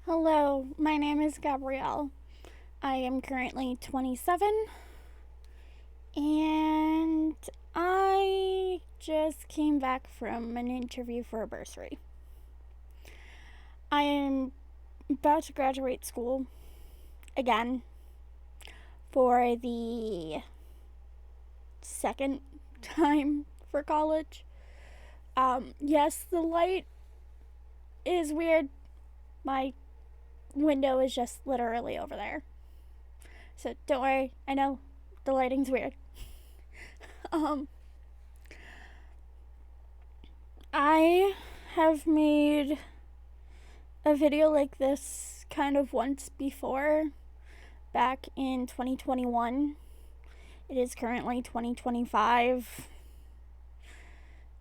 Hello, my name is Gabrielle. I am currently 27 and I just came back from an interview for a bursary. I am about to graduate school again for the second time for college. Yes, the light is weird. My window is just literally over there. So don't worry, I know the lighting's weird. um, I have made a video like this kind of once before, back in 2021. It is currently 2025,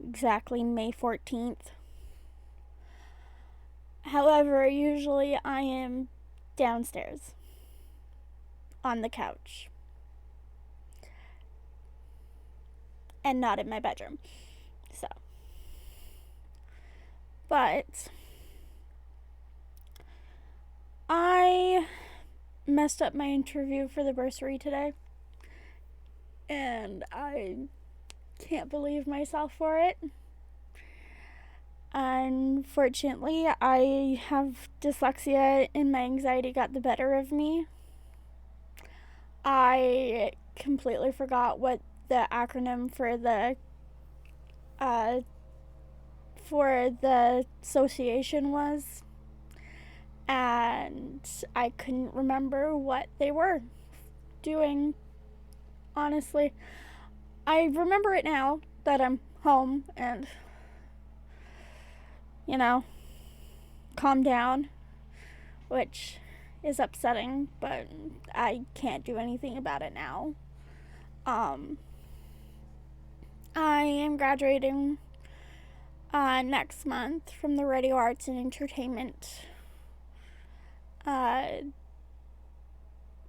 exactly May 14th. However, usually I am downstairs on the couch and not in my bedroom. But I messed up my interview for the bursary today, and I can't believe myself for it. Unfortunately, I have dyslexia and my anxiety got the better of me. I completely forgot what the acronym for the association was, and I couldn't remember what they were doing. Honestly, I remember it now that I'm home and, calm down, which is upsetting, but I can't do anything about it now. I am graduating next month from the Radio Arts and Entertainment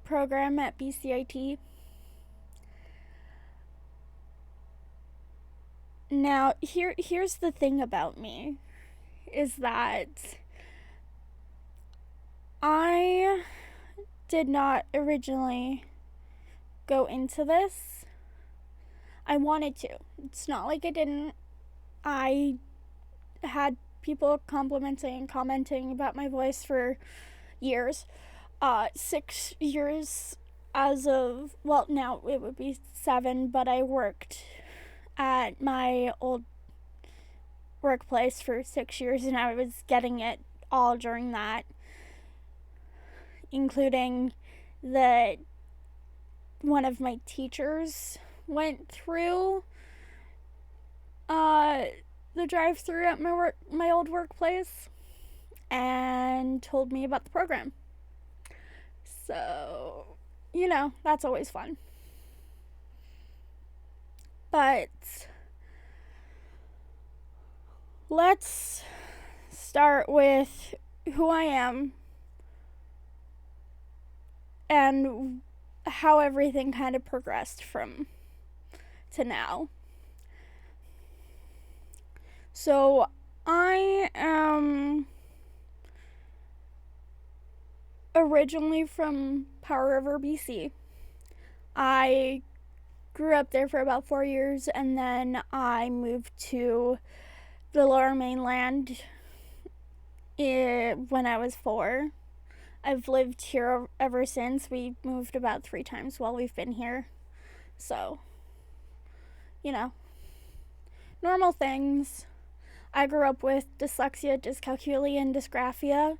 program at BCIT. Now, here's the thing about me, is that I did not originally go into this. I wanted to. It's not like I didn't. I had people commenting about my voice for years. 6 years as of, well, now it would be 7, but I worked at my old workplace for 6 years and I was getting it all during that, including that one of my teachers went through the drive-through at my old workplace and told me about the program. So, that's always fun. But let's start with who I am and how everything kind of progressed from to now. So I am originally from Powell River, BC. I grew up there for about 4 years and then I moved to the Lower Mainland when I was 4. I've lived here ever since. We moved about 3 times while we've been here. So, normal things. I grew up with dyslexia, dyscalculia, and dysgraphia.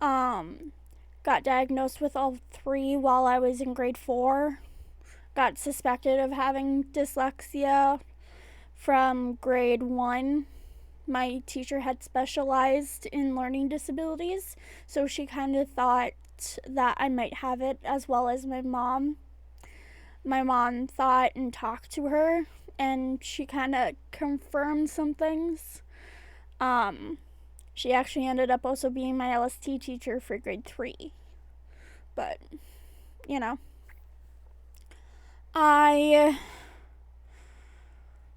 Got diagnosed with all 3 while I was in grade 4. Got suspected of having dyslexia from grade 1. My teacher had specialized in learning disabilities, so she kind of thought that I might have it, as well as my mom. My mom thought and talked to her, and she kind of confirmed some things. She actually ended up also being my LST teacher for grade 3. But, I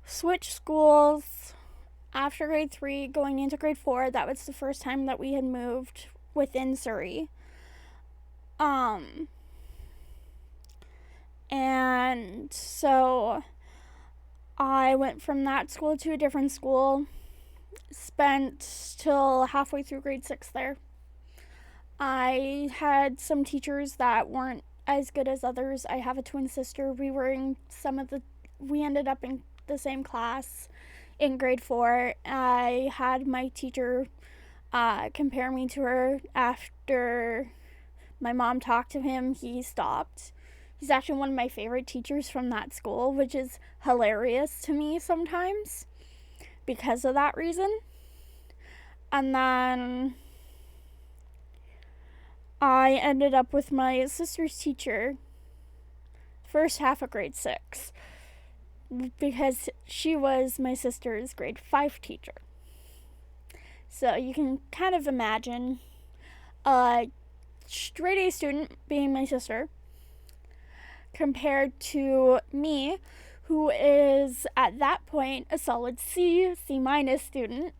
switched schools after grade 3, going into grade 4. That was the first time that we had moved within Surrey. And so I went from that school to a different school, spent till halfway through grade 6 there. I had some teachers that weren't as good as others. I have a twin sister. We ended up in the same class in grade 4. I had my teacher compare me to her. After my mom talked to him, he stopped. He's actually one of my favorite teachers from that school, which is hilarious to me sometimes because of that reason. And then I ended up with my sister's teacher first half of grade 6 because she was my sister's grade 5 teacher. So you can kind of imagine a straight A student being my sister compared to me, who is at that point a solid C minus student,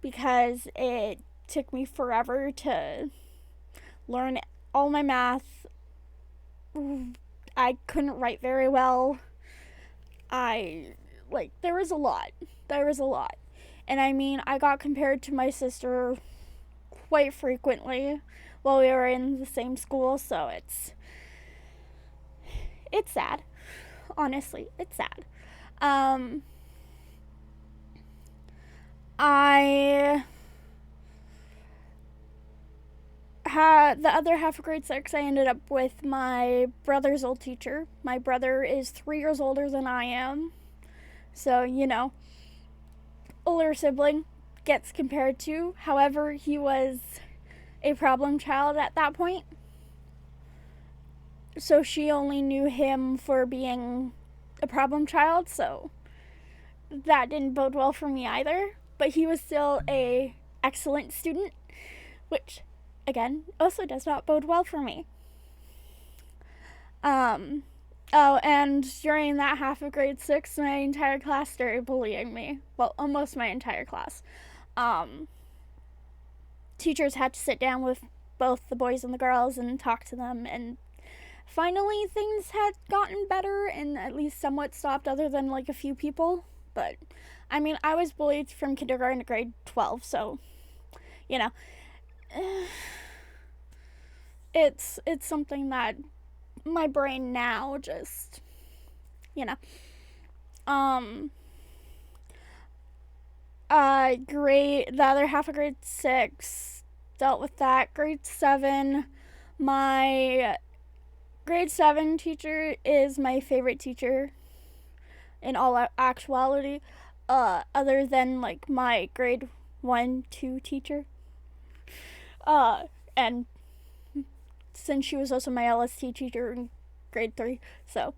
because it took me forever to learn all my math. I couldn't write very well. There was a lot. And I mean, I got compared to my sister quite frequently while we were in the same school, so it's sad. Honestly, it's sad. I had the other half of grade 6, I ended up with my brother's old teacher. My brother is 3 years older than I am. So, older sibling gets compared to. However, he was a problem child at that point. So she only knew him for being a problem child, so that didn't bode well for me either. But he was still a excellent student, which, again, also does not bode well for me. And during that half of grade 6, my entire class started bullying me. Well, almost my entire class. Teachers had to sit down with both the boys and the girls and talk to them, and finally things had gotten better and at least somewhat stopped, other than like a few people. But I mean, I was bullied from kindergarten to grade 12, so it's something that my brain now just the other half of grade 6 dealt with that. Grade 7, my grade 7 teacher is my favorite teacher in all actuality, other than like my grade 1-2 teacher, and since she was also my LST teacher in grade 3, so,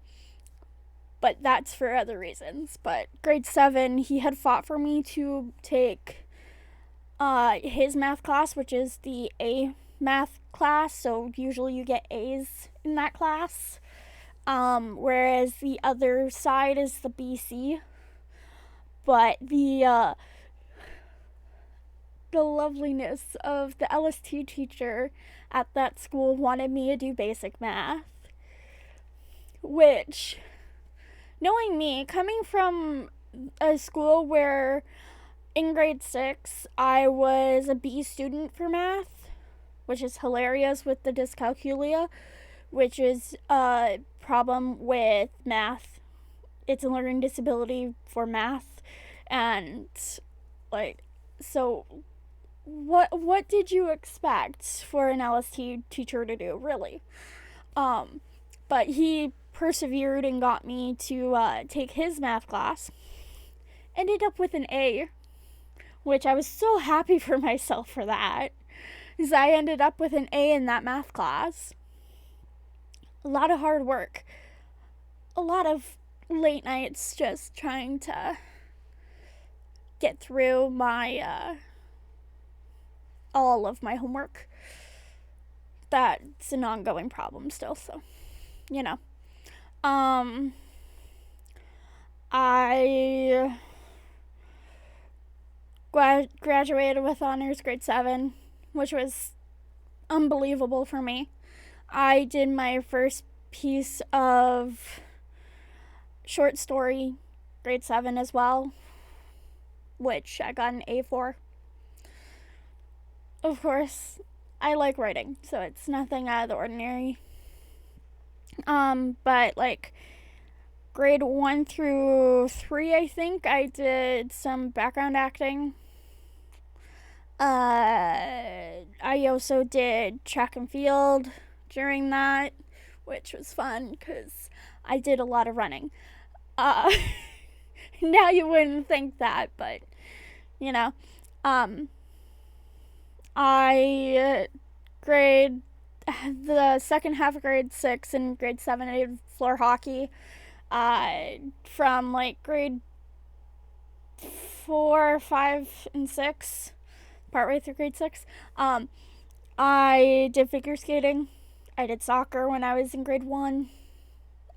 but that's for other reasons. But grade 7, he had fought for me to take his math class, which is the A math class, so usually you get A's in that class, whereas the other side is the BC. But the loveliness of the LST teacher at that school wanted me to do basic math, which, knowing me, coming from a school where in grade 6 I was a B student for math, which is hilarious with the dyscalculia, which is a problem with math. It's a learning disability for math, and so what did you expect for an LST teacher to do, really? But he persevered and got me to take his math class. Ended up with an A, which I was so happy for myself for that, because I ended up with an A in that math class. A lot of hard work. A lot of late nights just trying to get through my all of my homework. That's an ongoing problem still, so I graduated with honors grade 7, which was unbelievable for me. I did my first piece of short story, grade 7 as well, which I got an A for. Of course, I like writing, so it's nothing out of the ordinary. But like grade 1 through 3, I think I did some background acting. I also did track and field during that, which was fun because I did a lot of running. Now you wouldn't think that, but you know, I the second half of grade 6 and grade 7 I did floor hockey. From like grade 4, 5, and 6, partway through grade 6, I did figure skating. I did soccer when I was in grade 1.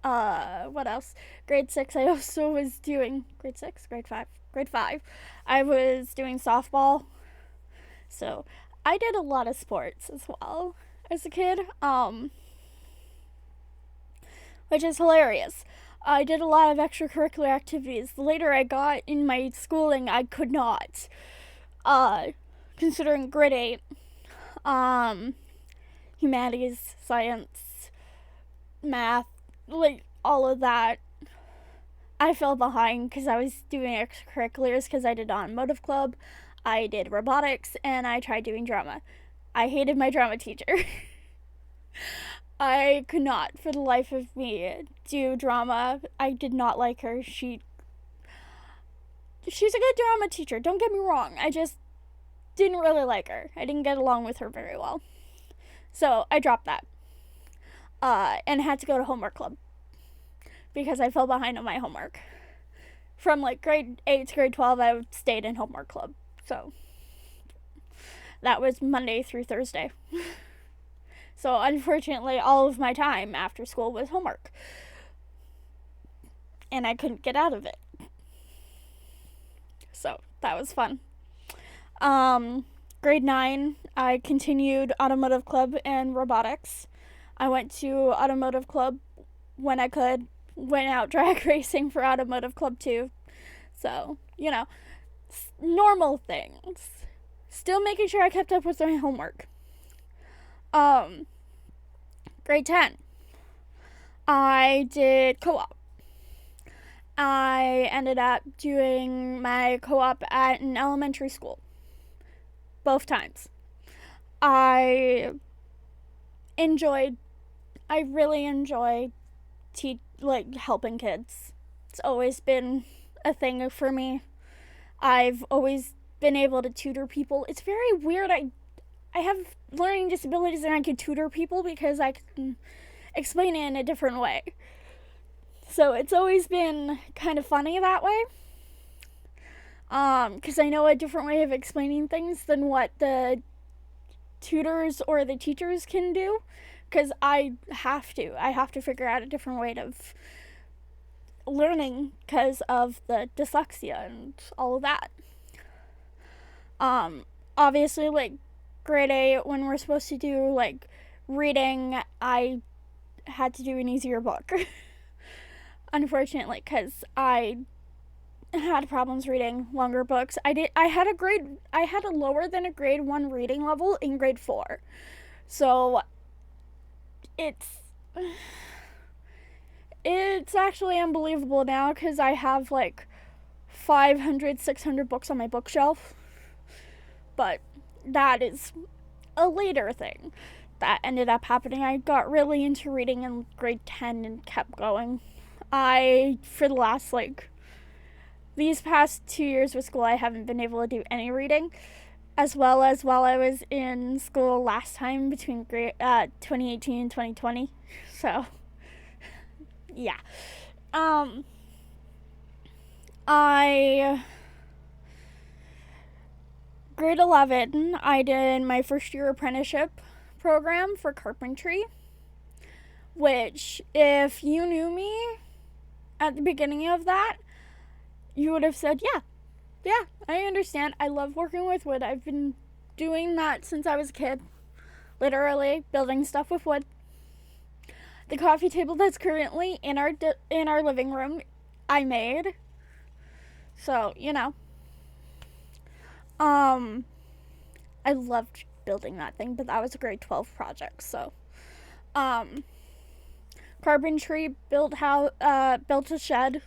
What else? Grade 6, I also was doing grade 6, grade 5. I was doing softball. So I did a lot of sports as well as a kid, which is hilarious. I did a lot of extracurricular activities. The later I got in my schooling, I could not. Considering grade 8, humanities, science, math, like all of that, I fell behind because I was doing extracurriculars because I did automotive club, I did robotics, and I tried doing drama. I hated my drama teacher. I could not, for the life of me, do drama. I did not like her. She's a good drama teacher, don't get me wrong. I just didn't really like her. I didn't get along with her very well. So I dropped that. And had to go to homework club because I fell behind on my homework. From like grade 8 to grade 12, I stayed in homework club. So that was Monday through Thursday. So unfortunately, all of my time after school was homework. And I couldn't get out of it. So that was fun. Grade 9, I continued automotive club and robotics. I went to automotive club when I could. Went out drag racing for automotive club too. So, normal things. Still making sure I kept up with my homework. Grade 10, I did co-op. I ended up doing my co-op at an elementary school. Both times. I really enjoy helping kids. It's always been a thing for me. I've always been able to tutor people. It's very weird. I have learning disabilities and I can tutor people because I can explain it in a different way. So it's always been kind of funny that way. Because I know a different way of explaining things than what the tutors or the teachers can do. Because I have to figure out a different way of learning because of the dyslexia and all of that. Obviously, like, grade 8, when we're supposed to do, like, reading, I had to do an easier book. Unfortunately, because I had problems reading longer books. I had a lower than a grade 1 reading level in grade 4. So it's actually unbelievable now because I have like 500, 600 books on my bookshelf. But that is a later thing that ended up happening. I got really into reading in grade 10 and kept going. For the last these past 2 years with school, I haven't been able to do any reading, as well as while I was in school last time between 2018 and 2020. So, yeah. Grade 11, I did my first year apprenticeship program for carpentry, which, if you knew me at the beginning of that, you would have said, yeah, I understand. I love working with wood. I've been doing that since I was a kid. Literally building stuff with wood. The coffee table that's currently in our living room, I made. So, I loved building that thing, but that was a grade 12 project. So, carpentry, built a shed,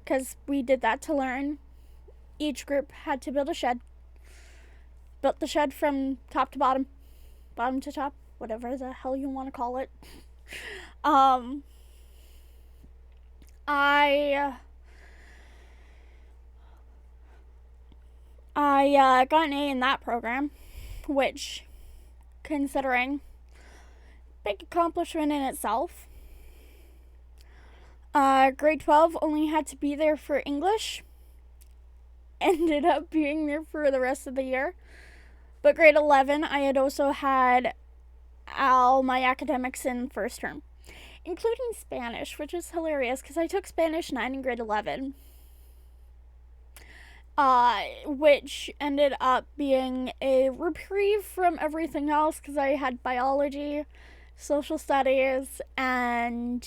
because we did that to learn. Each group had to build a shed. Built the shed from top to bottom to top, whatever the hell you want to call it. I got an A in that program, which, considering, big accomplishment in itself. Grade 12 only had to be there for English. Ended up being there for the rest of the year. But grade 11, I had also had all my academics in first term, including Spanish, which is hilarious because I took Spanish 9 in grade 11. Which ended up being a reprieve from everything else because I had biology, social studies, and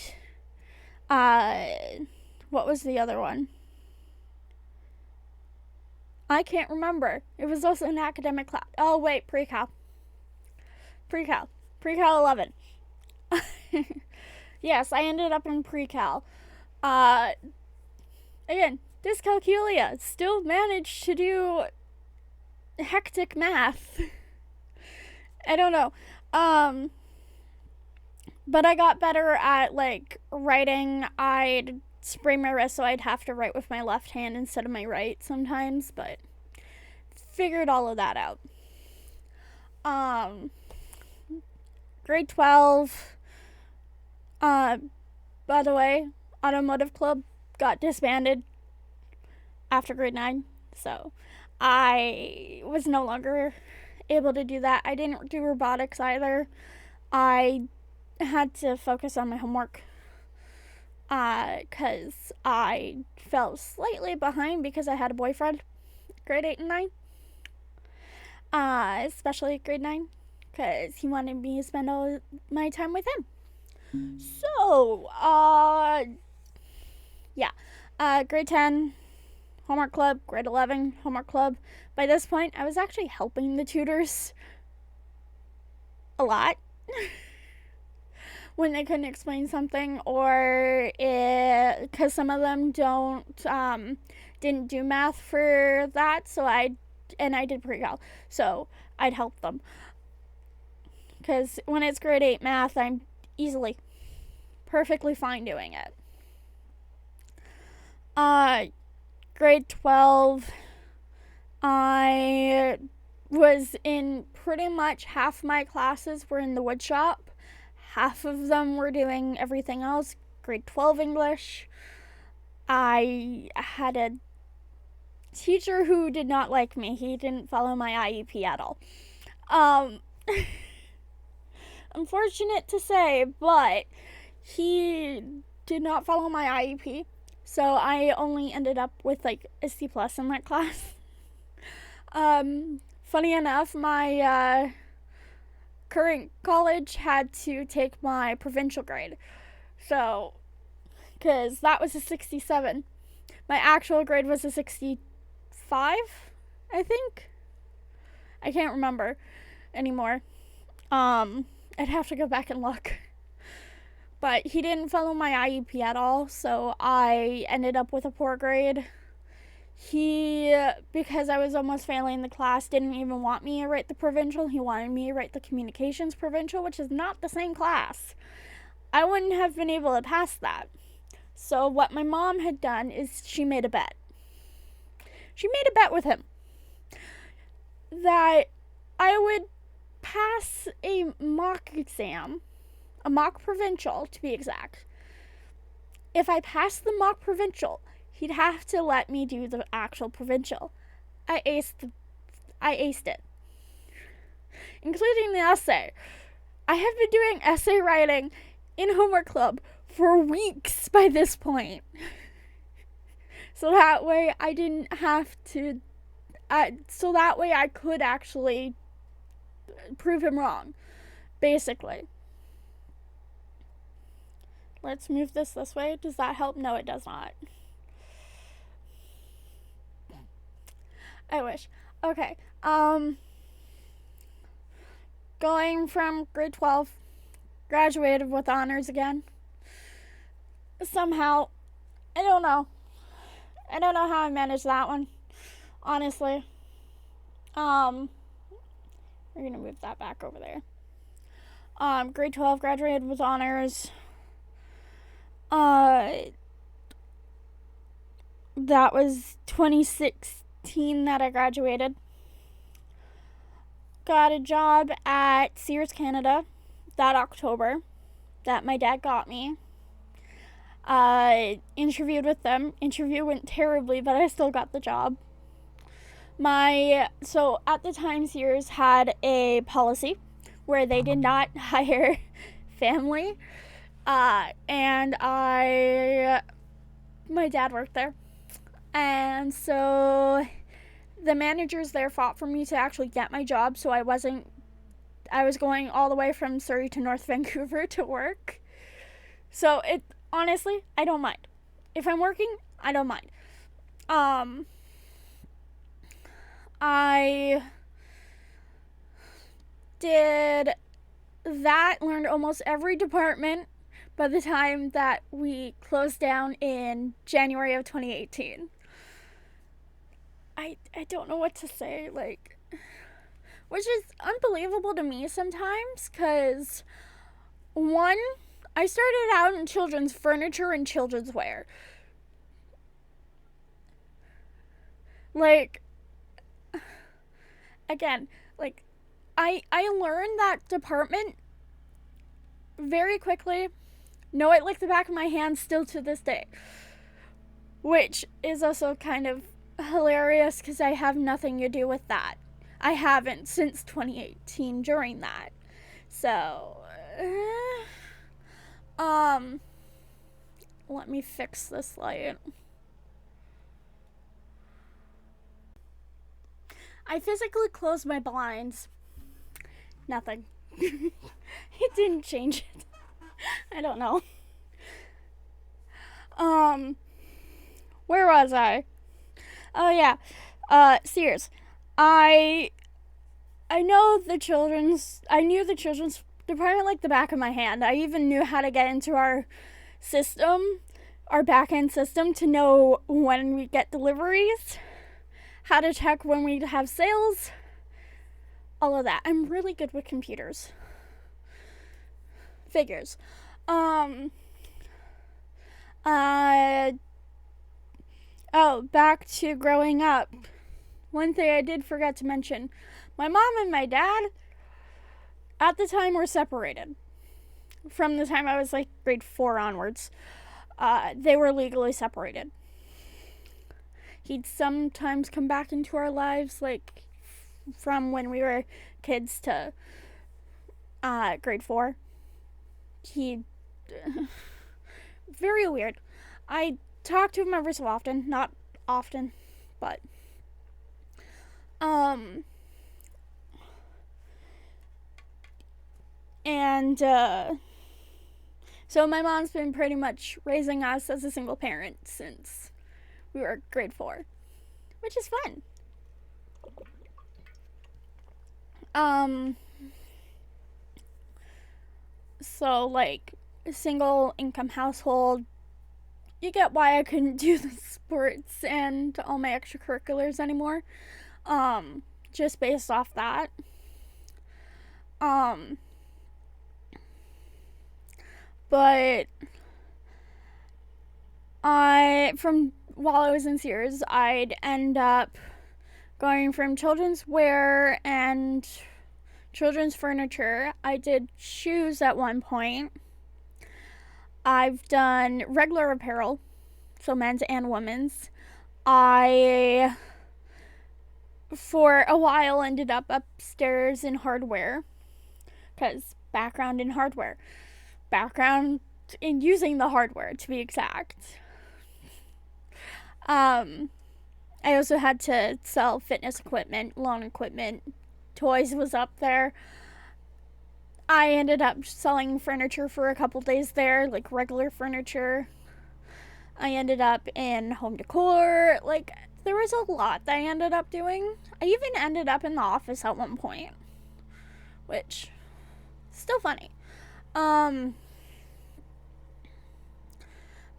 what was the other one? I can't remember. It was also an academic class. Oh, wait, pre-cal 11. Yes, I ended up in pre-cal. Again, dyscalculia. Still managed to do hectic math. I don't know. But I got better at, writing. I'd sprain my wrist, so I'd have to write with my left hand instead of my right sometimes, but figured all of that out. Grade 12, by the way, automotive club got disbanded after grade 9, so I was no longer able to do that. I didn't do robotics either. I had to focus on my homework because I fell slightly behind because I had a boyfriend grade 8 and 9, especially grade 9, because he wanted me to spend all my time with him. So, grade 10, homework club, grade 11, homework club. By this point, I was actually helping the tutors a lot when they couldn't explain something, or because some of them didn't do math for that, so I did pre-cal, so I'd help them. Because when it's grade 8 math, I'm easily, perfectly fine doing it. Grade 12, I was in pretty much half my classes were in the wood shop. Half of them were doing everything else. Grade 12 English. I had a teacher who did not like me. He didn't follow my IEP at all. Unfortunate to say, but he did not follow my IEP. So I only ended up with a C+ in that class. Funny enough, my current college had to take my provincial grade. So, because that was a 67. My actual grade was a 65, I think. I can't remember anymore. I'd have to go back and look. But he didn't follow my IEP at all, so I ended up with a poor grade. He, because I was almost failing the class, didn't even want me to write the provincial. He wanted me to write the communications provincial, which is not the same class. I wouldn't have been able to pass that. So what my mom had done is she made a bet. She made a bet with him that I would pass a mock exam, a mock provincial to be exact. If I passed the mock provincial, he'd have to let me do the actual provincial. I aced it, including the essay. I have been doing essay writing in homework club for weeks by this point. So that way I didn't have to so that way I could actually prove him wrong, basically. Let's move this way. Does that help? No, it does not. I wish. Okay. Going from grade 12, graduated with honors again. Somehow, I don't know how I managed that one, honestly. We're gonna move that back over there. Grade 12, graduated with honors. That was 2016 that I graduated. Got a job at Sears Canada that October that my dad got me. Interviewed with them. Interview went terribly, but I still got the job. So at the time, Sears had a policy where they did not hire family. And my dad worked there. And so the managers there fought for me to actually get my job, so I was going all the way from Surrey to North Vancouver to work. So honestly, I don't mind. If I'm working, I don't mind. I did that, learned almost every department by the time that we closed down in January of 2018. I don't know what to say, which is unbelievable to me sometimes, because one, I started out in children's furniture and children's wear. Again, I learned that department very quickly, know it like the back of my hand still to this day, which is also kind of hilarious because I have nothing to do with that. I haven't since 2018 during that. So, let me fix this light. I physically closed my blinds. Nothing. It didn't change it. I don't know. Where was I? Oh yeah. Sears. I knew the children's department like the back of my hand. I even knew how to get into our system, our back-end system, to know when we get deliveries, how to check when we have sales, all of that. I'm really good with computers. Figures. Back to growing up. One thing I did forget to mention. My mom and my dad, at the time, were separated. From the time I was grade 4 onwards. They were legally separated. He'd sometimes come back into our lives, from when we were kids to grade 4. Very weird. I talk to him every so often. Not often, but so my mom's been pretty much raising us as a single parent since we were grade 4, which is fun. So a single income household, you get why I couldn't do the sports and all my extracurriculars anymore. Just based off that. But while I was in Sears, I'd end up going from children's wear and children's furniture. I did shoes at one point. I've done regular apparel, so men's and women's. I, for a while, ended up upstairs in hardware, because background in hardware. Background in using the hardware, to be exact. I also had to sell fitness equipment, lawn equipment. Toys was up there. I ended up selling furniture for a couple days there, like regular furniture. I ended up in home decor. Like, there was a lot that I ended up doing. I even ended up in the office at one point, which, still funny.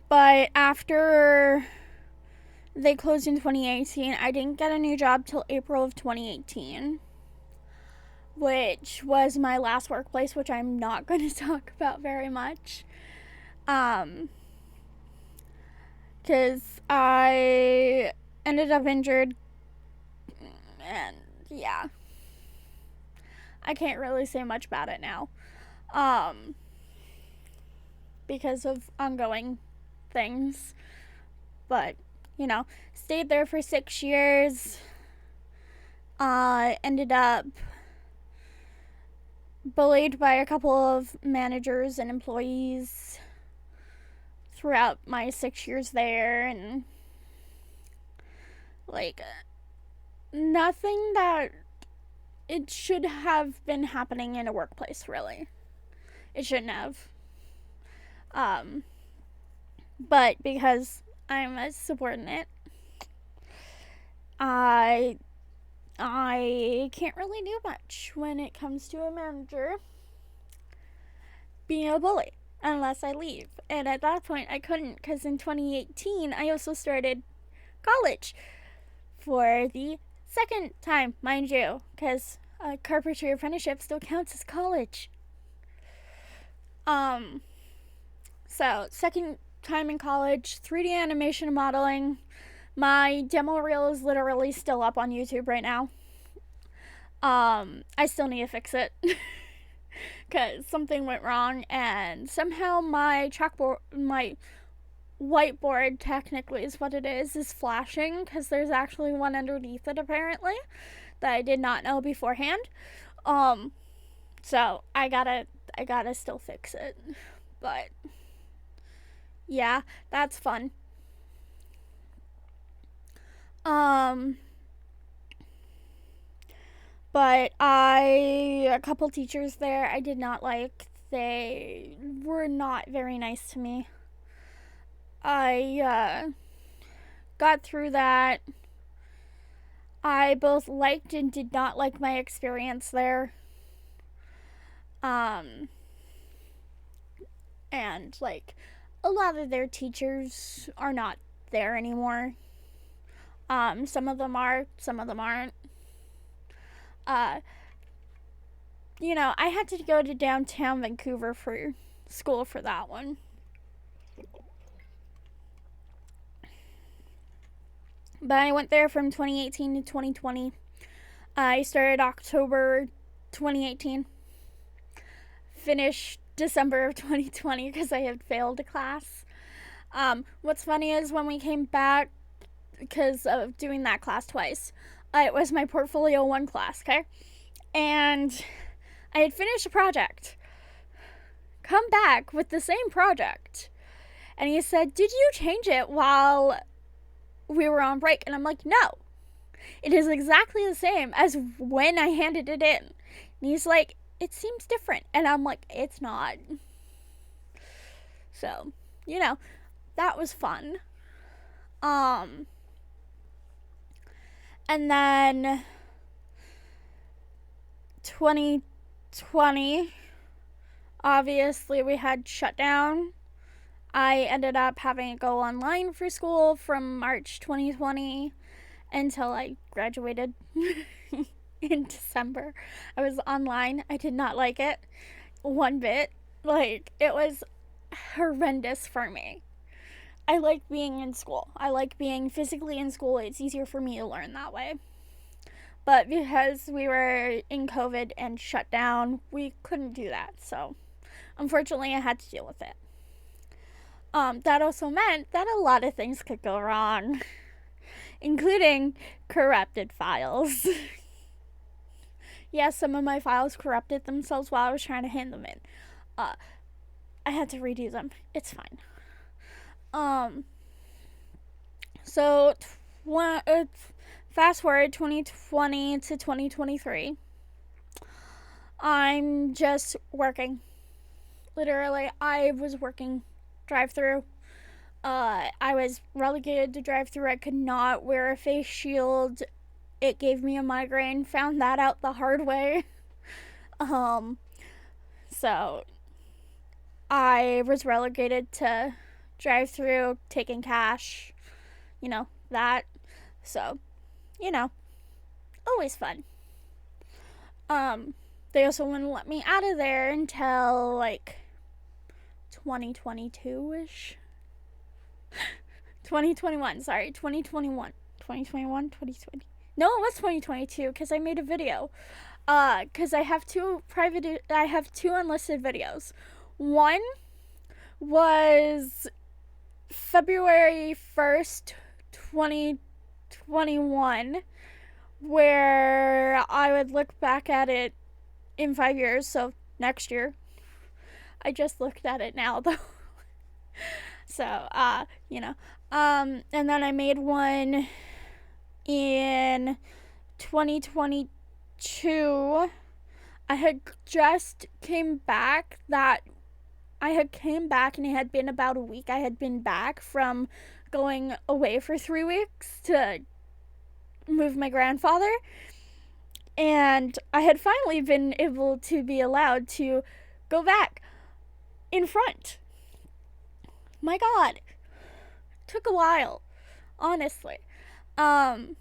But after they closed in 2018, I didn't get a new job till April of 2018, which was my last workplace, which I'm not going to talk about very much. Because I ended up injured, and yeah, I can't really say much about it now, because of ongoing things. But, stayed there for 6 years. Ended up bullied by a couple of managers and employees throughout my 6 years there, and like, nothing that it should have been happening in a workplace, really. It shouldn't have. But because I'm a subordinate, I can't really do much when it comes to a manager being a bully unless I leave. And at that point, I couldn't, because in 2018, I also started college for the second time, mind you, because a carpentry apprenticeship still counts as college. So, second time in college, 3D animation and modeling. My demo reel is literally still up on YouTube right now. I still need to fix it because something went wrong, and somehow my whiteboard, technically is what it is flashing, because there's actually one underneath it apparently that I did not know beforehand. So I gotta still fix it, but yeah, that's fun. But a couple teachers there I did not like. They were not very nice to me. I got through that. I both liked and did not like my experience there. And like, a lot of their teachers are not there anymore. Some of them are, some of them aren't. I had to go to downtown Vancouver for school for that one. But I went there from 2018 to 2020. I started October 2018. Finished December of 2020 because I had failed a class. What's funny is when we came back, because of doing that class twice, it was my Portfolio 1 class, okay? And I had finished a project. Come back with the same project. And he said, "Did you change it while we were on break?" And I'm like, "No. It is exactly the same as when I handed it in." And he's like, "It seems different." And I'm like, "It's not." So, that was fun. And then 2020, obviously we had shut down. I ended up having to go online for school from March 2020 until I graduated in December. I was online. I did not like it one bit. Like, it was horrendous for me. I like being in school. I like being physically in school. It's easier for me to learn that way. But because we were in COVID and shut down, we couldn't do that. So, unfortunately, I had to deal with it. That also meant that a lot of things could go wrong, including corrupted files. Yes, some of my files corrupted themselves while I was trying to hand them in. I had to redo them. It's fine. So fast forward 2020 to 2023. I'm just working. Literally, I was working drive-through. I was relegated to drive-through. I could not wear a face shield. It gave me a migraine. Found that out the hard way. So I was relegated to drive-through, taking cash, that. So, always fun. They also wouldn't let me out of there until 2022-ish. 2021, sorry, 2021. 2021, 2020. No, it was 2022 because I made a video. Because I have two unlisted videos. One was February 1st, 2021, where I would look back at it in 5 years, so next year. I just looked at it now, though. So, and then I made one in 2022. I had just came back and it had been about a week. I had been back from going away for 3 weeks to move my grandfather. And I had finally been able to be allowed to go back in front. My God. Took a while, honestly. I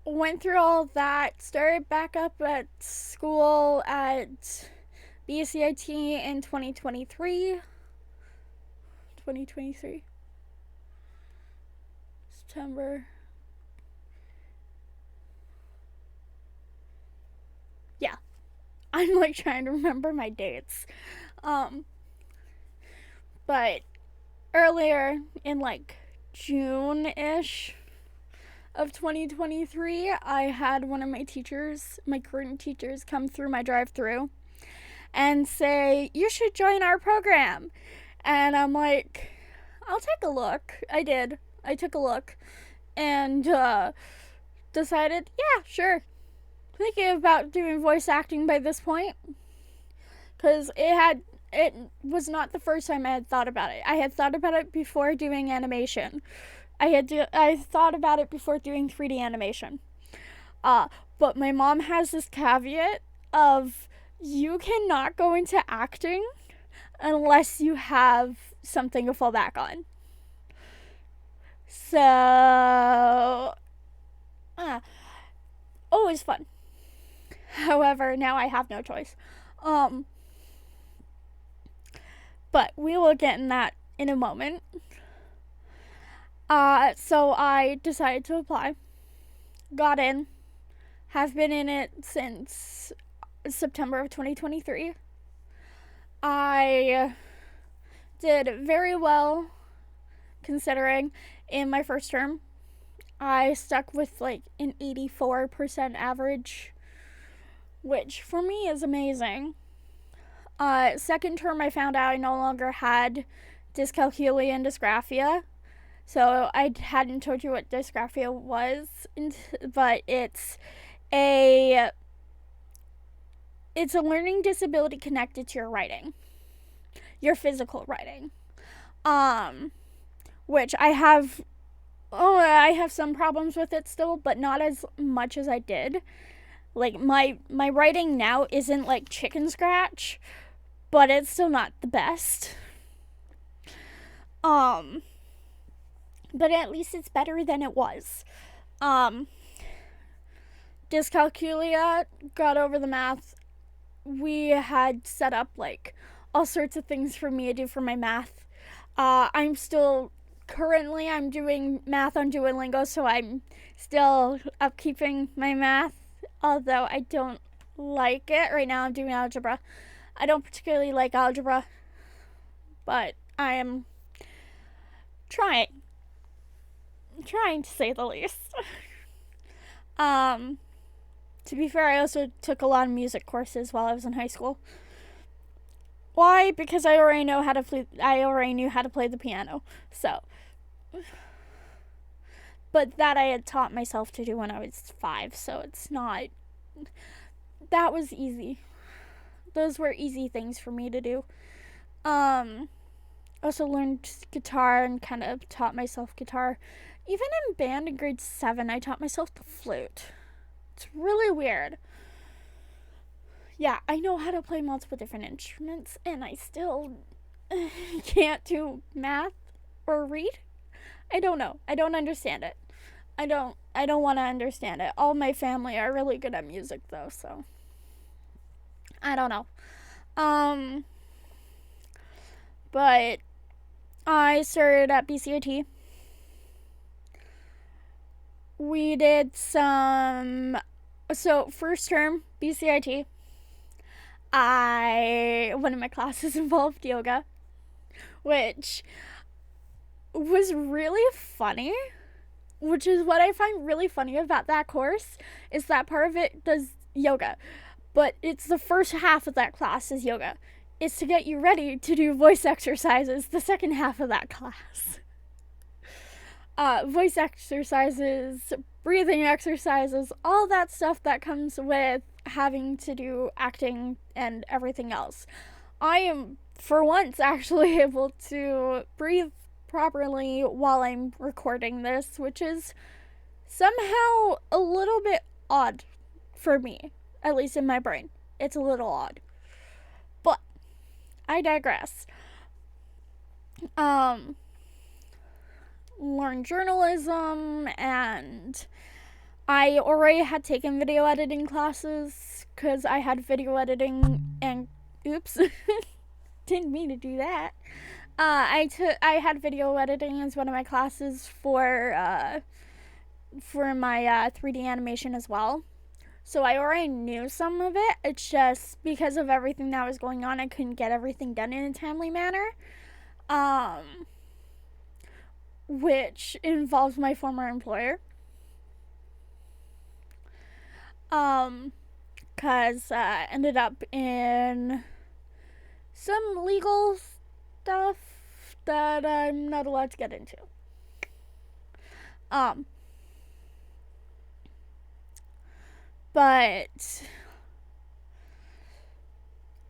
went through all of that, started back up at school at BCIT in 2023. September. Yeah. I'm trying to remember my dates. But earlier in June-ish of 2023, I had one of my current teachers, come through my drive-through and say, "You should join our program." And I'm like, "I'll take a look." I did. I took a look and decided, yeah, sure. Thinking about doing voice acting by this point, because it was not the first time I had thought about it. I had thought about it before doing animation. I thought about it before doing 3D animation. But my mom has this caveat of, you cannot go into acting unless you have something to fall back on. So, always fun. However, now I have no choice. But we will get in that in a moment. So I decided to apply. Got in. Have been in it since September of 2023. I did very well, considering, in my first term. I stuck with an 84% average, which for me is amazing. Second term, I found out I no longer had dyscalculia and dysgraphia. So I hadn't told you what dysgraphia was, but it's a learning disability connected to your writing, your physical writing, which I have some problems with it still, but not as much as I did. My writing now isn't chicken scratch, but it's still not the best. But at least it's better than it was. Dyscalculia, got over the math. We had set up all sorts of things for me to do for my math. I'm doing math on Duolingo, so I'm still upkeeping my math, although I don't like it. Right now I'm doing algebra. I don't particularly like algebra, but I am trying to say the least. To be fair, I also took a lot of music courses while I was in high school. Why? Because I already knew how to play the piano. So, but that I had taught myself to do when I was 5, so it's not. That was easy. Those were easy things for me to do. Also learned guitar and kind of taught myself guitar. Even in band in grade 7, I taught myself the flute. It's really weird. Yeah, I know how to play multiple different instruments, and I still can't do math or read. I don't know. I don't understand it. I don't want to understand it. All my family are really good at music though, so I don't know. But I started at BCIT. We did some first term BCIT. One of my classes involved yoga, which was really funny, which is what I find really funny about that course, is that part of it does yoga, but it's the first half of that class is yoga. It's to get you ready to do voice exercises the second half of that class. Voice exercises, breathing exercises, all that stuff that comes with having to do acting and everything else. I am, for once, actually able to breathe properly while I'm recording this, which is somehow a little bit odd for me, at least in my brain. It's a little odd. But I digress. Learned journalism, and I already had taken video editing classes because I had video editing and oops, didn't mean to do that. I had video editing as one of my classes for my 3D animation as well. So I already knew some of it. It's just because of everything that was going on, I couldn't get everything done in a timely manner. Which involves my former employer. Cause ended up in some legal stuff that I'm not allowed to get into. But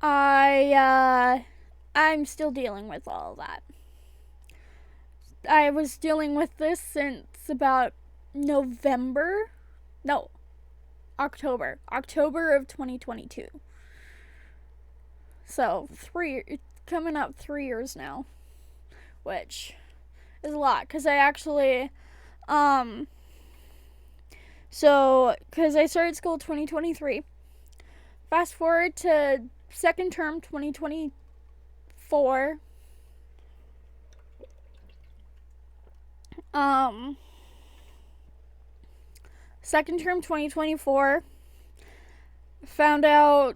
I'm still dealing with all of that. I was dealing with this since about October of 2022. So coming up 3 years now, which is a lot because I actually because I started school 2023. Fast forward to second term 2024. Second term 2024. Found out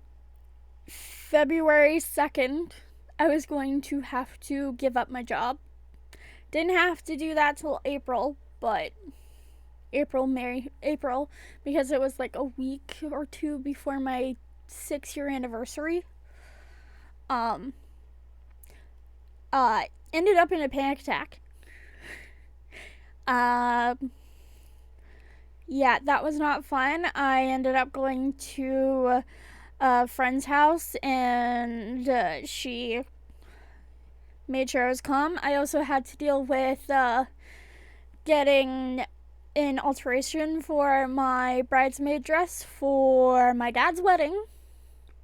February 2nd I was going to have to give up my job. Didn't have to do that till April, but April, because it was like a week or two before my 6-year anniversary. Ended up in a panic attack. Yeah, that was not fun. I ended up going to a friend's house, and she made sure I was calm. I also had to deal with getting an alteration for my bridesmaid dress for my dad's wedding.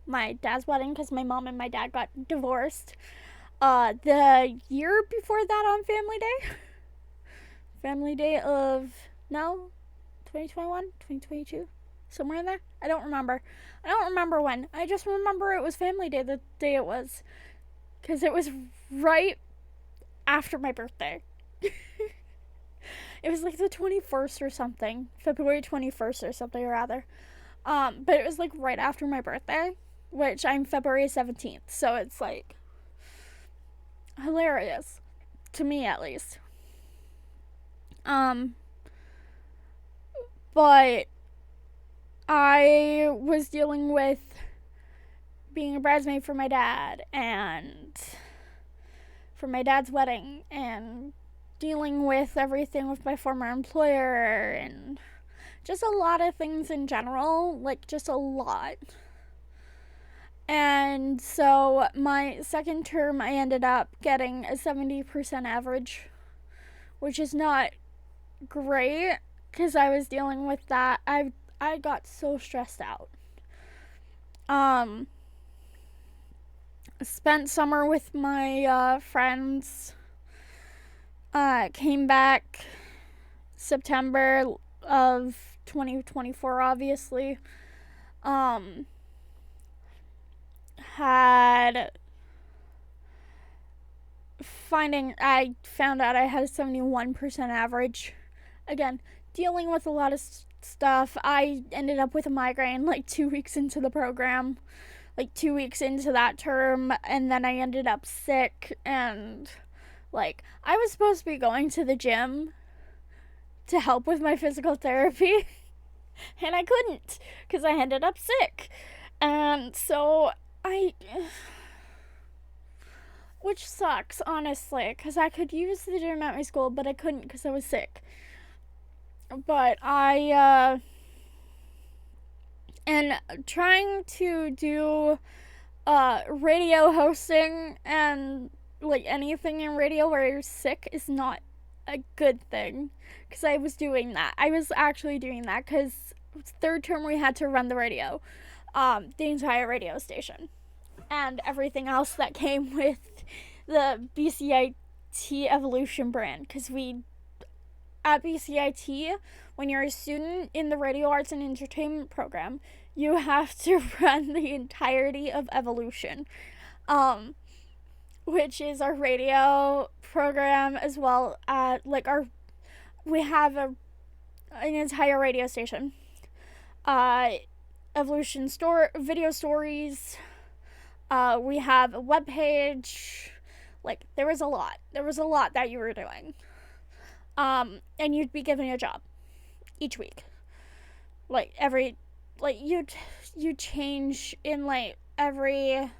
Because my mom and my dad got divorced the year before that on Family Day. Family Day of 2021, 2022, somewhere in there. I don't remember when. I just remember it was Family Day the day it was, because it was right after my birthday. It was like the 21st or something, February 21st or something, or rather. But it was like right after my birthday, which I'm February 17th, so it's like hilarious to me, at least. But I was dealing with being a bridesmaid for my dad and for my dad's wedding and dealing with everything with my former employer and just a lot of things in general, like just a lot. And so my second term, I ended up getting a 70% average, which is not great because I was dealing with that. I got so stressed out. Spent summer with my friends. Came back September of 2024, obviously. I found out I had a 71% average. Again, dealing with a lot of stuff. I ended up with a migraine like 2 weeks into the program, like 2 weeks into that term, and then I ended up sick, and like I was supposed to be going to the gym to help with my physical therapy and I couldn't because I ended up sick. And so which sucks, honestly, because I could use the gym at my school, but I couldn't because I was sick. But and trying to do radio hosting and like anything in radio where you're sick is not a good thing, because I was doing that. I was actually doing that because third term we had to run the radio, the entire radio station, and everything else that came with the BCIT Evolution brand, because at BCIT, when you're a student in the Radio Arts and Entertainment program, you have to run the entirety of Evolution, which is our radio program, as well as we have an entire radio station. Evolution video stories. We have a webpage. Like, there was a lot that you were doing. And you'd be given a job each week. Like you'd change in like every.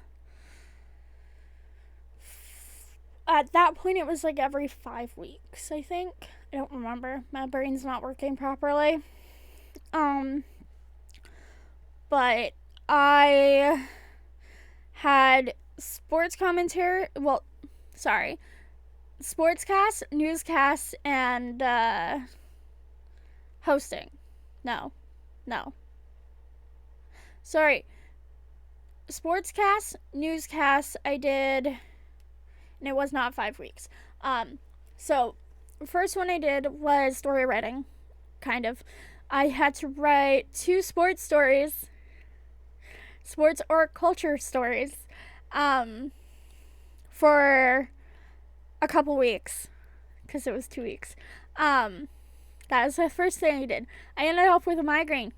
At that point, it was like every 5 weeks, I think. I don't remember. My brain's not working properly. But I had sportscast, newscast, and hosting. No. Sorry. Sportscast, newscast, I did, and it was not 5 weeks. So the first one I did was story writing, kind of. I had to write 2 sports stories, sports or culture stories, for a couple weeks, because it was 2 weeks. That was the first thing I did. I ended up with a migraine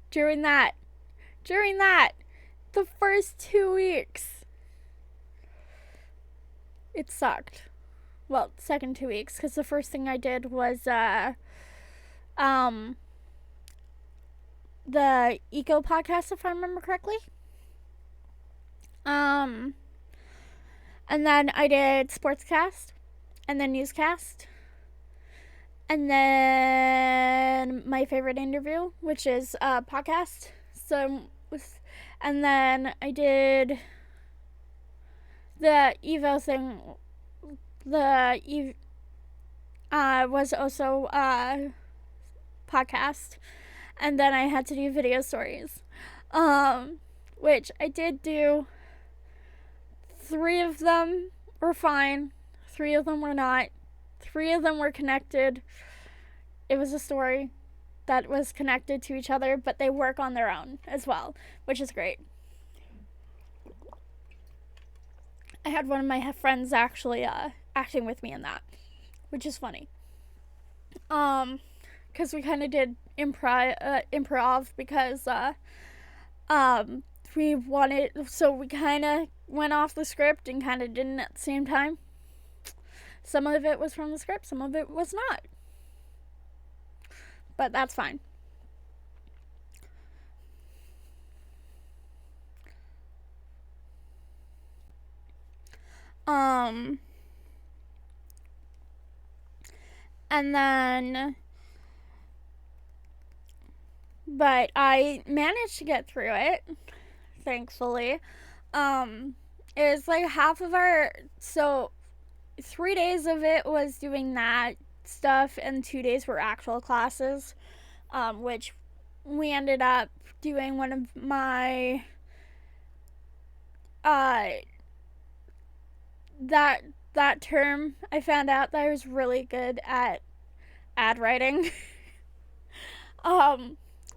during that, the first 2 weeks. It sucked. Well, second 2 weeks, because the first thing I did was, the Eco podcast, if I remember correctly. And then I did sportscast, and then newscast, and then my favorite interview, which is a podcast. And then I did the Evo thing. The was also a podcast, and then I had to do video stories, which I did do. 3 of them were fine. 3 of them were not. 3 of them were connected. It was a story that was connected to each other, but they work on their own as well, which is great. I had one of my friends actually acting with me in that, which is funny. Because we kind of did improv because we kind of went off the script and kind of didn't at the same time. Some of it was from the script, some of it was not. But that's fine. And then, but I managed to get through it, thankfully. It was like half of our, so 3 days of it was doing that stuff, and 2 days were actual classes, which we ended up doing one of my, that term, I found out that I was really good at ad writing,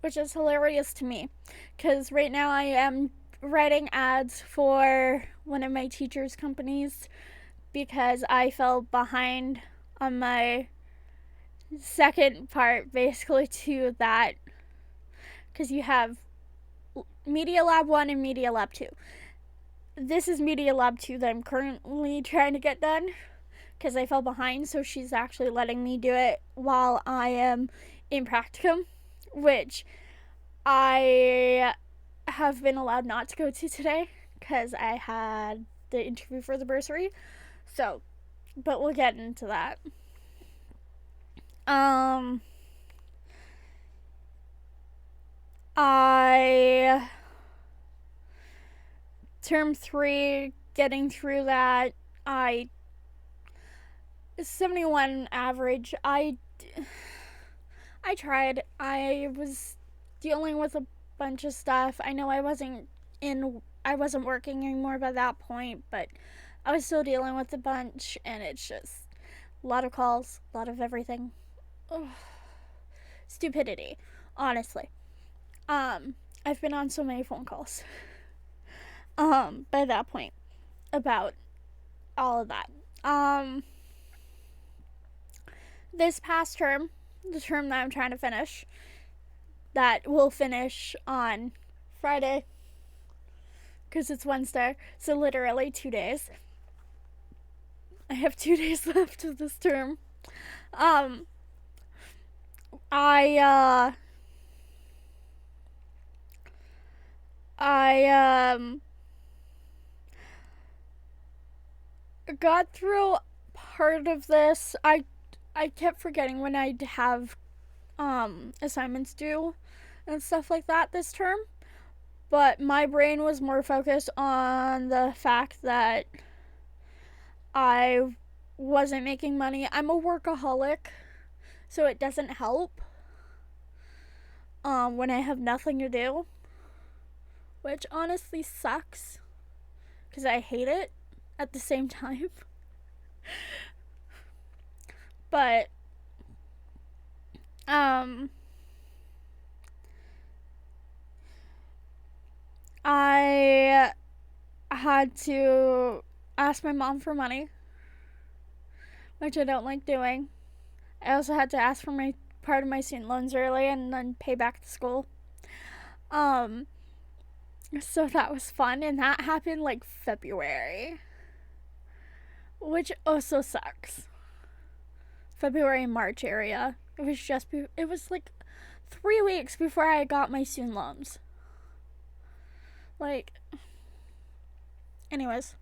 which is hilarious to me, because right now I am writing ads for one of my teachers' companies because I fell behind on my second part, basically, to that, because you have Media Lab 1 and Media Lab 2. This is Media Lab 2 that I'm currently trying to get done because I fell behind, so she's actually letting me do it while I am in practicum, which I have been allowed not to go to today because I had the interview for the bursary. So, but we'll get into that. Term 3, getting through that, 71 average. I tried. I was dealing with a bunch of stuff. I know I wasn't working anymore by that point, but I was still dealing with a bunch, and it's just a lot of calls, a lot of everything. Ugh. Stupidity, honestly. I've been on so many phone calls by that point about all of that. This past term, the term that I'm trying to finish, that will finish on Friday because it's Wednesday, so literally 2 days. I have 2 days left of this term. I got through part of this. I kept forgetting when I'd have assignments due and stuff like that this term, but my brain was more focused on the fact that I wasn't making money. I'm a workaholic, so it doesn't help when I have nothing to do, which honestly sucks because I hate it at the same time. But I had to ask my mom for money, which I don't like doing. I also had to ask for my part of my student loans early and then pay back to school. So that was fun, and that happened like February, which also sucks. February and March area. It was like 3 weeks before I got my student loans. Like, anyways.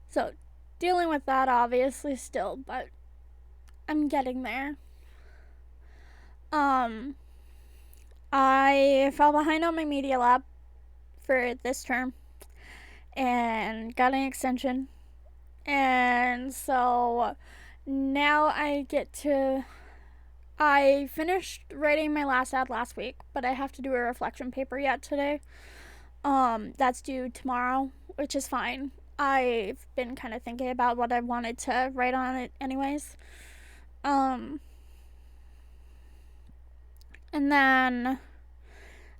So, dealing with that obviously still, but I'm getting there. I fell behind on my media lab for this term and got an extension. And so now I finished writing my last ad last week, but I have to do a reflection paper yet today. That's due tomorrow, which is fine. I've been kind of thinking about what I wanted to write on it anyways. And then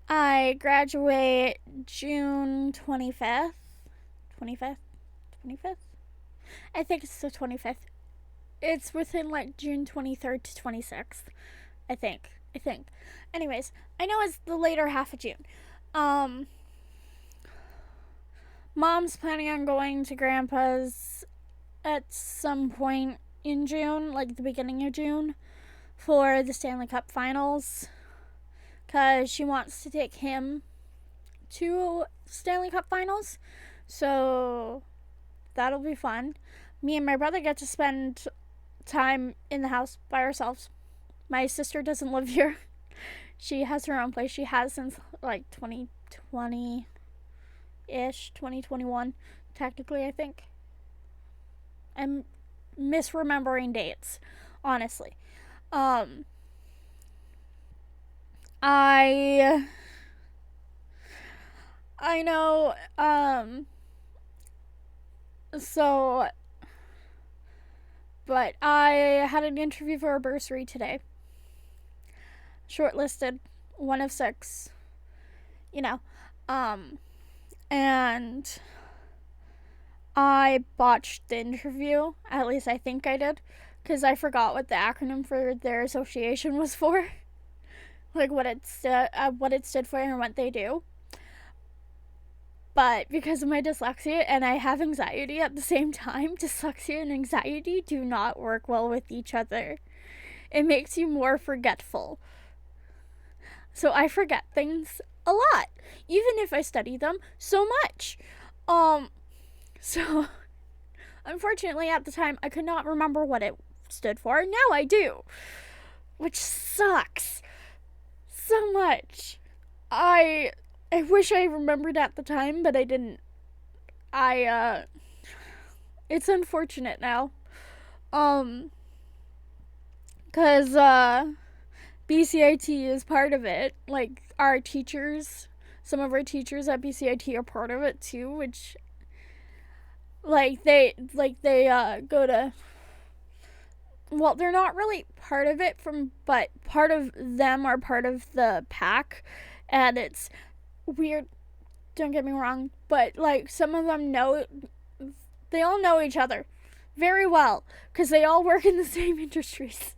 I graduate June 25th. 25th? I think it's the 25th. It's within like June 23rd to 26th. I think. Anyways, I know it's the later half of June. Mom's planning on going to Grandpa's at some point in June, like the beginning of June, for the Stanley Cup Finals, because she wants to take him 2 Stanley Cup finals. So that'll be fun. Me and my brother get to spend time in the house by ourselves. My sister doesn't live here. She has her own place. She has since like 2020-ish, 2021, technically, I think. I'm misremembering dates, honestly. I know, so, but I had an interview for a bursary today. Shortlisted, 1 of 6, and I botched the interview. At least I think I did, because I forgot what the acronym for their association was for. Like what it stood for and what they do. But because of my dyslexia and I have anxiety at the same time, dyslexia and anxiety do not work well with each other. It makes you more forgetful. So I forget things a lot, even if I study them so much. So unfortunately at the time I could not remember what it stood for. Now I do, which sucks so much. I wish I remembered at the time, but I didn't. It's unfortunate now. Cause BCIT is part of it. Like our teachers, some of our teachers at BCIT are part of it too, which they go to, well, they're not really part of it but part of them are part of the pack, and it's weird, don't get me wrong, but like some of them they all know each other very well because they all work in the same industries.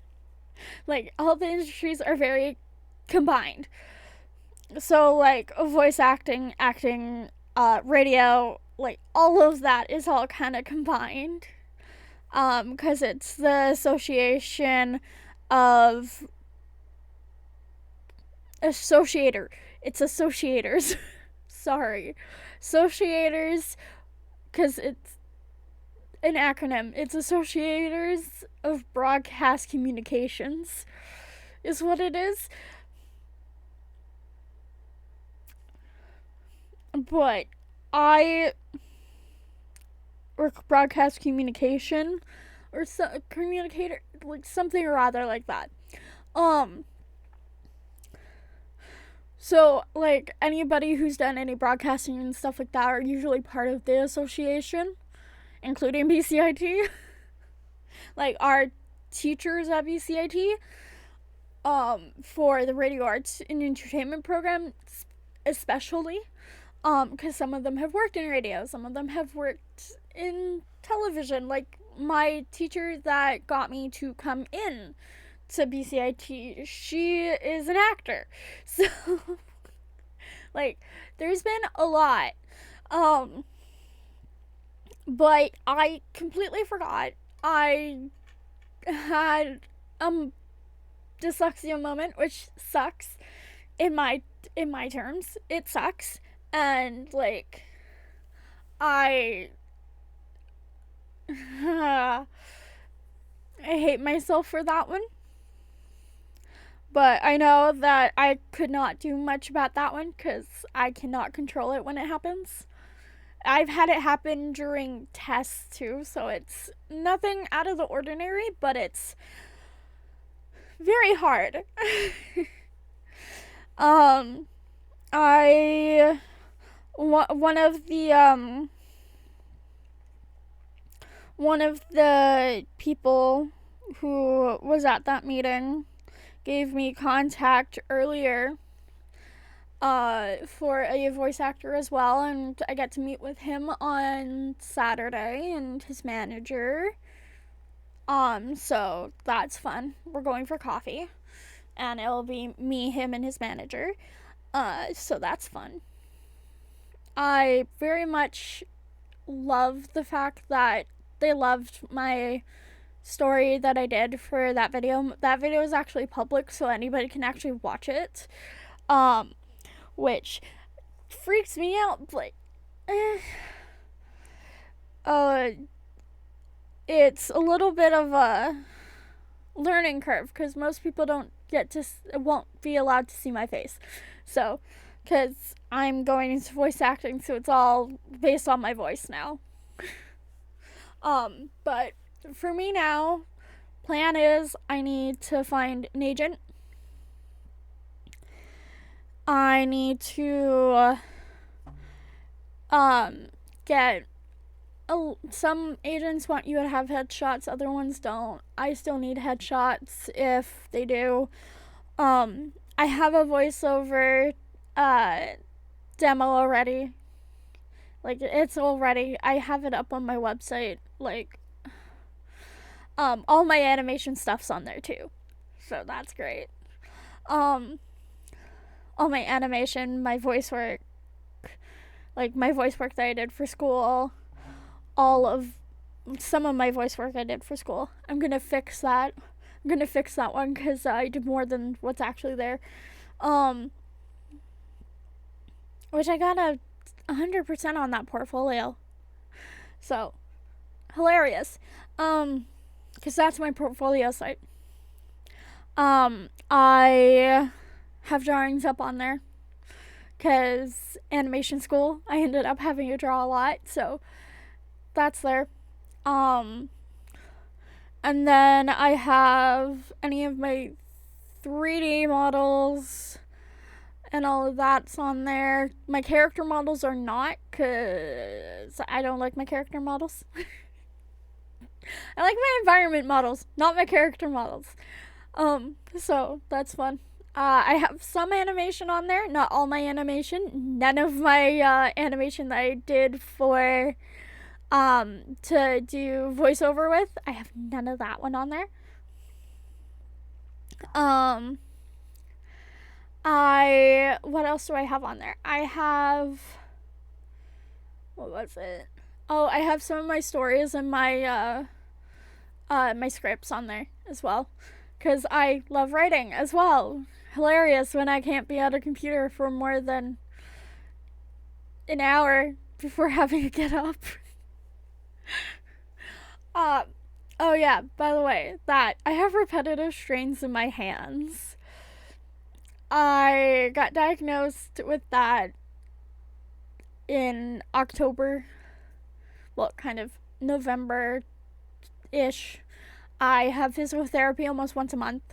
Like all the industries are very combined. So like voice acting, radio, like all of that is all kind of combined. Because it's the association of associator. It's associators. Sorry. Associators, because it's an acronym. It's Associators of Broadcast Communications, is what it is. But or broadcast communication, or communicator, like something or other like that. So like anybody who's done any broadcasting and stuff like that are usually part of the association, including BCIT. Like our teachers at BCIT, for the radio arts and entertainment program especially, because some of them have worked in radio, some of them have worked in television. Like my teacher that got me to come in to BCIT, she is an actor. So like there's been a lot. But I completely forgot I had dyslexia moment, which sucks in my terms. It sucks, and like I I hate myself for that one. But I know that I could not do much about that one because I cannot control it when it happens. I've had it happen during tests too, so it's nothing out of the ordinary, but it's very hard. One of the people who was at that meeting gave me contact earlier for a voice actor as well, and I get to meet with him on Saturday and his manager. So that's fun. We're going for coffee, and it'll be me, him, and his manager. So that's fun. I very much love the fact that they loved my story that I did for that video. That video is actually public, so anybody can actually watch it. Which freaks me out. Like, it's a little bit of a learning curve because most people won't be allowed to see my face. So, because I'm going into voice acting, so it's all based on my voice now. But for me now, plan is I need to find an agent. I need to get some agents want you to have headshots, other ones don't. I still need headshots if they do. I have a voiceover demo already. Like, it's already, I have it up on my website. Like, all my animation stuff's on there too, so that's great. All my animation, my voice work, like my voice work that I did for school, some of my voice work I did for school. I'm gonna fix that. I'm gonna fix that one because I did more than what's actually there. Which I got 100% on that portfolio. So, hilarious. Because that's my portfolio site. I have drawings up on there. Because animation school, I ended up having to draw a lot. So, that's there. And then I have any of my 3D models and all of that's on there. My character models are not, because I don't like my character models. I like my environment models, not my character models. So that's fun. I have some animation on there, not all my animation. None of my animation that I did for to do voiceover with, I have none of that one on there. What else do I have on there? I have, what was it? Oh, I have some of my stories and my my scripts on there as well, because I love writing as well. Hilarious when I can't be at a computer for more than an hour before having to get up. Oh yeah, by the way, that I have repetitive strains in my hands. I got diagnosed with that in October. Well, kind of November-ish. I have physical therapy almost once a month.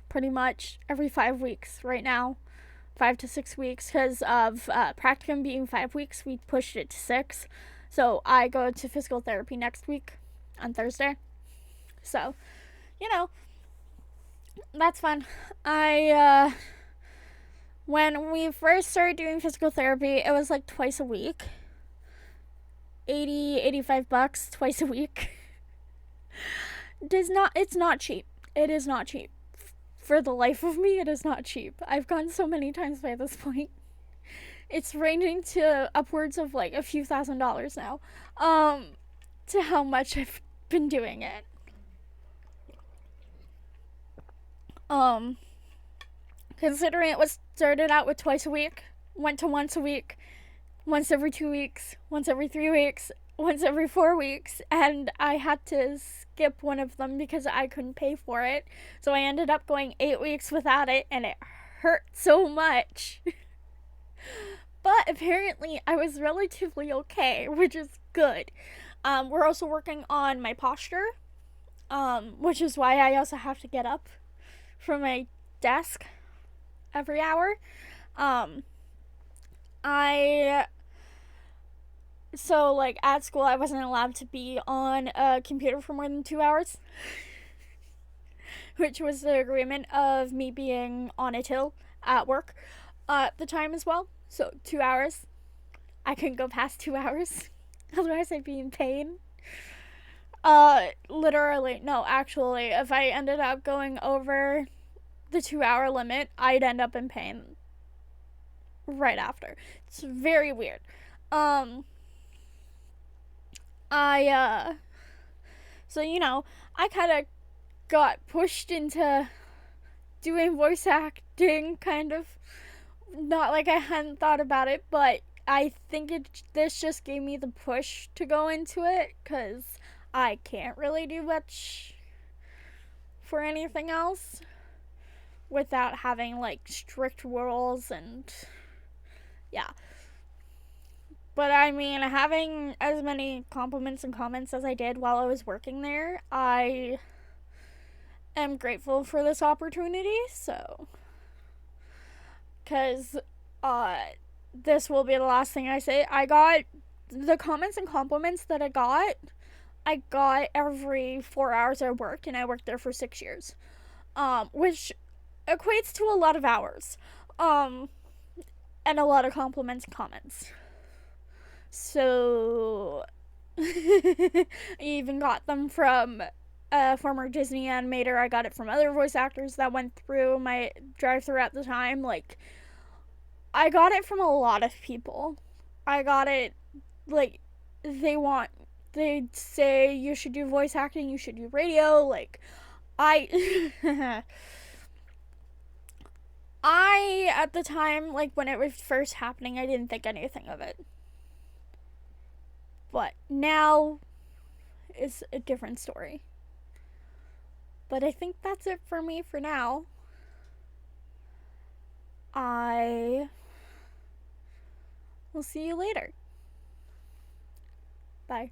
Pretty much every 5 weeks right now. 5 to 6 weeks. Because of practicum being 5 weeks, we pushed it to 6. So I go to physical therapy next week on Thursday. So, that's fun. When we first started doing physical therapy, it was like twice a week. $85 twice a week. It's not cheap. It is not cheap. For the life of me, it is not cheap. I've gone so many times by this point. It's ranging to upwards of like a few $1,000s now. To how much I've been doing it. Considering it was started out with twice a week, went to once a week, once every 2 weeks, once every 3 weeks, once every 4 weeks, and I had to skip one of them because I couldn't pay for it. So I ended up going 8 weeks without it, and it hurt so much. But apparently I was relatively okay, which is good. We're also working on my posture, which is why I also have to get up from my desk every hour. So like at school I wasn't allowed to be on a computer for more than 2 hours. Which was the agreement of me being on a till at work at the time as well. So 2 hours. I couldn't go past 2 hours. Otherwise I'd be in pain. Literally, no, actually, if I ended up going over the 2-hour limit, I'd end up in pain right after. It's very weird. So, I kind of got pushed into doing voice acting, kind of, Not like I hadn't thought about it, but I think this just gave me the push to go into it because I can't really do much for anything else without having like strict rules and yeah. But I mean, having as many compliments and comments as I did while I was working there, I am grateful for this opportunity. So, because uh, this will be the last thing I say. I got the comments and compliments that I got every 4 hours I worked, and I worked there for 6 years, which equates to a lot of hours, and a lot of compliments and comments. So, I even got them from a former Disney animator. I got it from other voice actors that went through my drive-through at the time. Like, I got it from a lot of people. I got it, like, they say you should do voice acting, you should do radio. Like, I, at the time, like, when it was first happening, I didn't think anything of it. But now, it's a different story. But I think that's it for me for now. I will see you later. Bye.